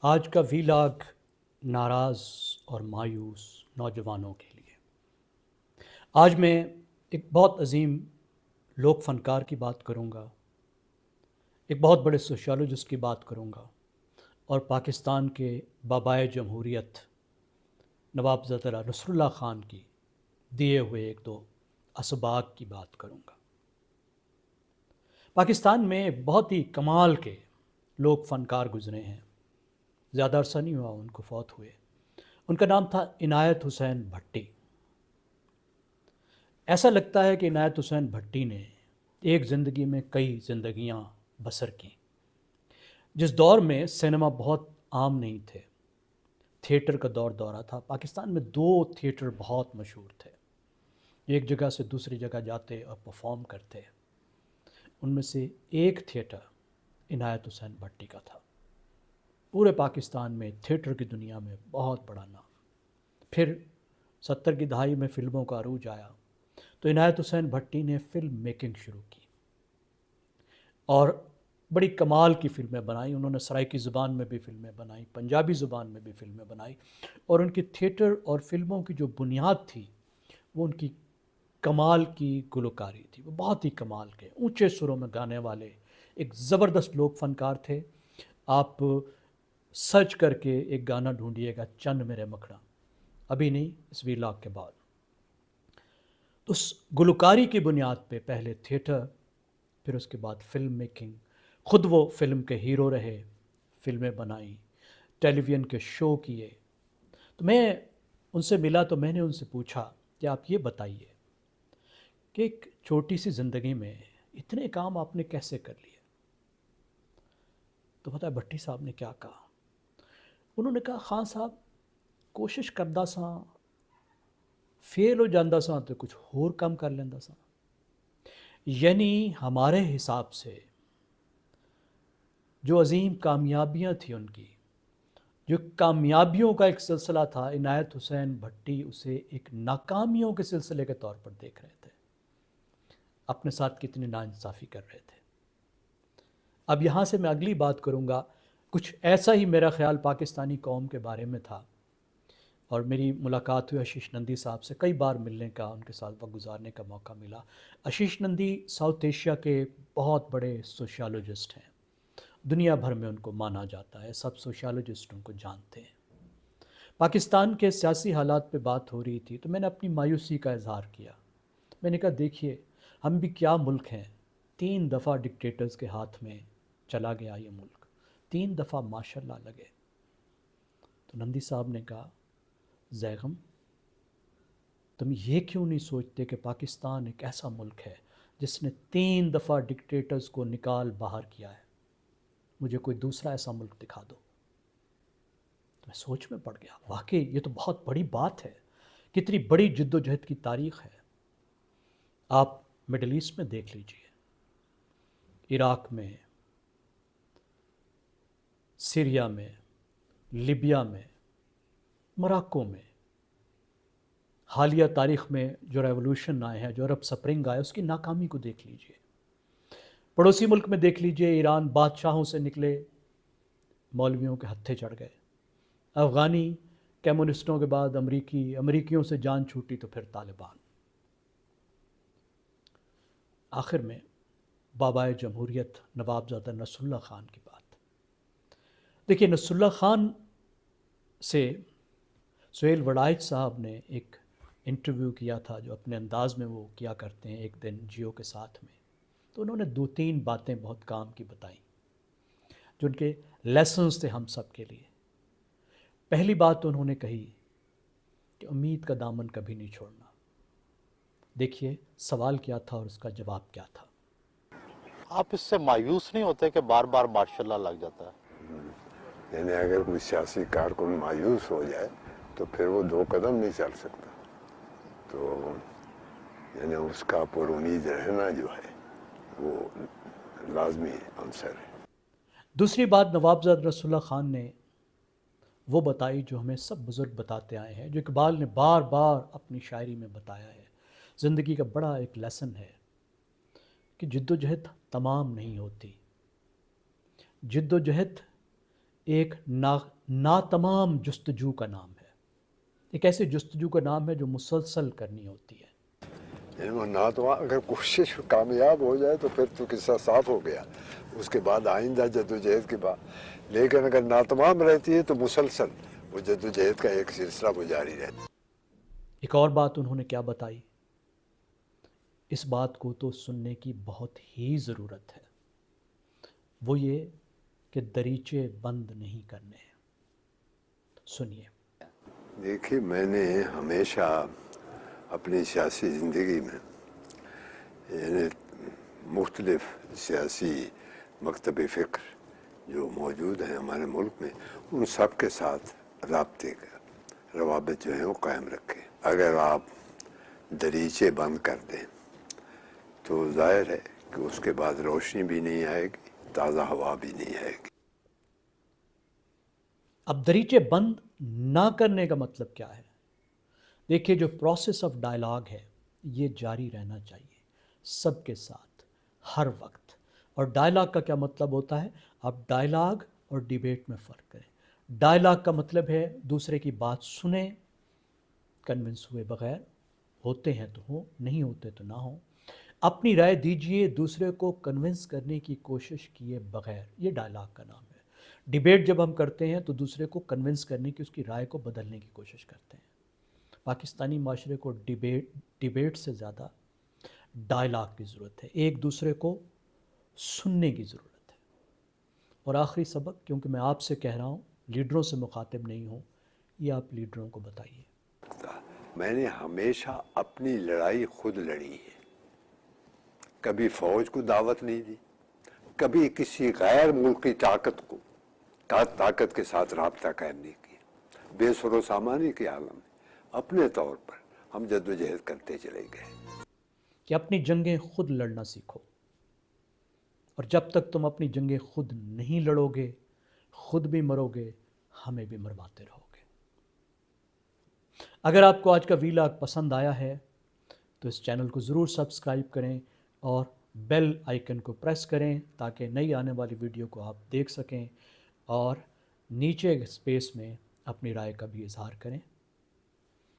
آج کا ویلاگ ناراض اور مایوس نوجوانوں کے لیے۔ آج میں ایک بہت عظیم لوک فنکار کی بات کروں گا، ایک بہت بڑے سوشیولوجسٹ کی بات کروں گا، اور پاکستان کے بابائے جمہوریت نواب زادہ نصر اللہ خان کی دیے ہوئے ایک دو اسباق کی بات کروں گا۔ پاکستان میں بہت ہی کمال کے لوک فنکار گزرے ہیں، زیادہ عرصہ نہیں ہوا ان کو فوت ہوئے۔ ان کا نام تھا عنایت حسین بھٹی۔ ایسا لگتا ہے کہ عنایت حسین بھٹی نے ایک زندگی میں کئی زندگیاں بسر کیں۔ جس دور میں سینما بہت عام نہیں تھے، تھیٹر کا دورہ تھا، پاکستان میں دو تھیٹر بہت مشہور تھے، ایک جگہ سے دوسری جگہ جاتے اور پرفارم کرتے۔ ان میں سے ایک تھیٹر عنایت حسین بھٹی کا تھا۔ پورے پاکستان میں تھیٹر کی دنیا میں بہت بڑا نام۔ پھر 70 کی دہائی میں فلموں کا عروج آیا تو عنایت حسین بھٹی نے فلم میکنگ شروع کی اور بڑی کمال کی فلمیں بنائی۔ انہوں نے سرائیکی زبان میں بھی فلمیں بنائی، پنجابی زبان میں بھی فلمیں بنائی، اور ان کی تھیٹر اور فلموں کی جو بنیاد تھی وہ ان کی کمال کی گلوکاری تھی۔ وہ بہت ہی کمال کے اونچے سروں میں گانے والے ایک زبردست لوک فنکار تھے۔ آپ سرچ کر کے ایک گانا ڈھونڈیے گا، چند میرے مکھڑا، ابھی نہیں، اس ویلاگ کے بعد۔ تو اس گلوکاری کی بنیاد پہ پہلے تھیٹر، پھر اس کے بعد فلم میکنگ، خود وہ فلم کے ہیرو رہے، فلمیں بنائیں، ٹیلی ویژن کے شو کیے۔ تو میں ان سے ملا تو میں نے ان سے پوچھا کہ آپ یہ بتائیے کہ ایک چھوٹی سی زندگی میں اتنے کام آپ نے کیسے کر لیے؟ تو پتہ ہے بھٹی صاحب نے کیا کہا؟ انہوں نے کہا، خان صاحب کوشش کردا ساں، فیل ہو جاندہ ساں تو کچھ اور کام کر لیندہ ساں۔ یعنی ہمارے حساب سے جو عظیم کامیابیاں تھیں ان کی، جو کامیابیوں کا ایک سلسلہ تھا، عنایت حسین بھٹی اسے ایک ناکامیوں کے سلسلے کے طور پر دیکھ رہے تھے، اپنے ساتھ کتنی ناانصافی کر رہے تھے۔ اب یہاں سے میں اگلی بات کروں گا، کچھ ایسا ہی میرا خیال پاکستانی قوم کے بارے میں تھا، اور میری ملاقات ہوئی آشیش نندی صاحب سے، کئی بار ملنے کا، ان کے ساتھ وقت گزارنے کا موقع ملا۔ آشیش نندی ساؤتھ ایشیا کے بہت بڑے سوشیالوجسٹ ہیں، دنیا بھر میں ان کو مانا جاتا ہے، سب سوشیالوجسٹ ان کو جانتے ہیں۔ پاکستان کے سیاسی حالات پہ بات ہو رہی تھی تو میں نے اپنی مایوسی کا اظہار کیا۔ میں نے کہا، دیکھیے ہم بھی کیا ملک ہیں، 3 دفعہ ڈکٹیٹرز کے ہاتھ میں چلا گیا یہ ملک، 3 دفعہ ماشاءاللہ لگے۔ تو نندی صاحب نے کہا، زیغم تم یہ کیوں نہیں سوچتے کہ پاکستان ایک ایسا ملک ہے جس نے 3 دفعہ ڈکٹیٹرز کو نکال باہر کیا ہے؟ مجھے کوئی دوسرا ایسا ملک دکھا دو۔ تو میں سوچ میں پڑ گیا، واقعی یہ تو بہت بڑی بات ہے، کتنی بڑی جد و جہد کی تاریخ ہے۔ آپ مڈل ایسٹ میں دیکھ لیجئے، عراق میں، سیریا میں، لیبیا میں، موراکو میں، حالیہ تاریخ میں جو ریولوشن آئے ہیں، جو عرب سپرنگ آئے، اس کی ناکامی کو دیکھ لیجئے۔ پڑوسی ملک میں دیکھ لیجئے، ایران بادشاہوں سے نکلے، مولویوں کے ہتھے چڑھ گئے۔ افغانی کمیونسٹوں کے بعد امریکیوں سے جان چھوٹی تو پھر طالبان۔ آخر میں بابائے جمہوریت نواب زادہ نصر اللہ خان کی بات۔ دیکھیے، نصر اللہ خان سے سہیل وڑائچ صاحب نے ایک انٹرویو کیا تھا، جو اپنے انداز میں وہ کیا کرتے ہیں ایک دن جیو کے ساتھ میں، تو انہوں نے 2-3 باتیں بہت کام کی بتائیں، جو ان کے لیسنز تھے ہم سب کے لیے۔ پہلی بات تو انہوں نے کہی کہ امید کا دامن کبھی نہیں چھوڑنا۔ دیکھیے سوال کیا تھا اور اس کا جواب کیا تھا۔ آپ اس سے مایوس نہیں ہوتے کہ بار بار ماشاءاللہ لگ جاتا ہے؟ یعنی اگر کوئی سیاسی کارکن مایوس ہو جائے تو پھر وہ 2 قدم نہیں چل سکتا، تو یعنی اس کا پر امید رہنا جو ہے وہ لازمی عنصر ہے۔ دوسری بات نواب زادہ نصر اللہ خان نے وہ بتائی جو ہمیں سب بزرگ بتاتے آئے ہیں، جو اقبال نے بار بار اپنی شاعری میں بتایا ہے، زندگی کا بڑا ایک لیسن ہے، کہ جد و جہد تمام نہیں ہوتی، جد و جہد ایک ناتمام جستجو کا نام ہے، ایک ایسے جستجو کا نام ہے جو مسلسل کرنی ہوتی ہے۔ یعنی وہ نہ تو اگر کوشش کامیاب ہو جائے تو پھر تو قصہ صاف ہو گیا، اس کے بعد آئندہ جدوجہد کے بعد، لیکن اگر ناتمام رہتی ہے تو مسلسل وہ جدوجہد کا ایک سلسلہ وہ جاری رہتا ہے۔ ایک اور بات انہوں نے کیا بتائی، اس بات کو تو سننے کی بہت ہی ضرورت ہے، وہ یہ کہ دریچے بند نہیں کرنے ہیں۔ سنیے۔ دیکھیے، میں نے ہمیشہ اپنی سیاسی زندگی میں یعنی مختلف سیاسی مکتب فکر جو موجود ہیں ہمارے ملک میں، ان سب کے ساتھ رابطے کا روابط جو ہیں وہ قائم رکھے۔ اگر آپ دریچے بند کر دیں تو ظاہر ہے کہ اس کے بعد روشنی بھی نہیں آئے گی، تازہ ہوا بھی نہیں آئے گی۔ اب دریچے بند نہ کرنے کا مطلب کیا ہے؟ دیکھیے، جو پروسیس آف ڈائلاگ ہے یہ جاری رہنا چاہیے سب کے ساتھ ہر وقت۔ اور ڈائلاگ کا کیا مطلب ہوتا ہے؟ آپ ڈائلاگ اور ڈیبیٹ میں فرق کریں۔ ڈائلاگ کا مطلب ہے دوسرے کی بات سنیں کنونس ہوئے بغیر، ہوتے ہیں تو ہوں، نہیں ہوتے تو نہ ہوں، اپنی رائے دیجئے دوسرے کو کنونس کرنے کی کوشش کیے بغیر، یہ ڈائلاگ کا نام ہے۔ ڈیبیٹ جب ہم کرتے ہیں تو دوسرے کو کنونس کرنے کی، اس کی رائے کو بدلنے کی کوشش کرتے ہیں۔ پاکستانی معاشرے کو ڈیبیٹ سے زیادہ ڈائلاگ کی ضرورت ہے، ایک دوسرے کو سننے کی ضرورت ہے۔ اور آخری سبق، کیونکہ میں آپ سے کہہ رہا ہوں، لیڈروں سے مخاطب نہیں ہوں، یہ آپ لیڈروں کو بتائیے۔ میں نے ہمیشہ اپنی لڑائی خود لڑی ہے، کبھی فوج کو دعوت نہیں دی، کبھی کسی غیر ملکی طاقت کے ساتھ رابطہ قائم نہیں کیا۔ بے سر و سامانی کے عالم میں اپنے طور پر ہم جدوجہد کرتے چلے گئے۔ کہ اپنی جنگیں خود لڑنا سیکھو، اور جب تک تم اپنی جنگیں خود نہیں لڑو گے، خود بھی مرو گے، ہمیں بھی مرواتے رہو گے۔ اگر آپ کو آج کا ویلاگ پسند آیا ہے تو اس چینل کو ضرور سبسکرائب کریں اور بیل آئیکن کو پریس کریں تاکہ نئی آنے والی ویڈیو کو آپ دیکھ سکیں، اور نیچے اسپیس میں اپنی رائے کا بھی اظہار کریں۔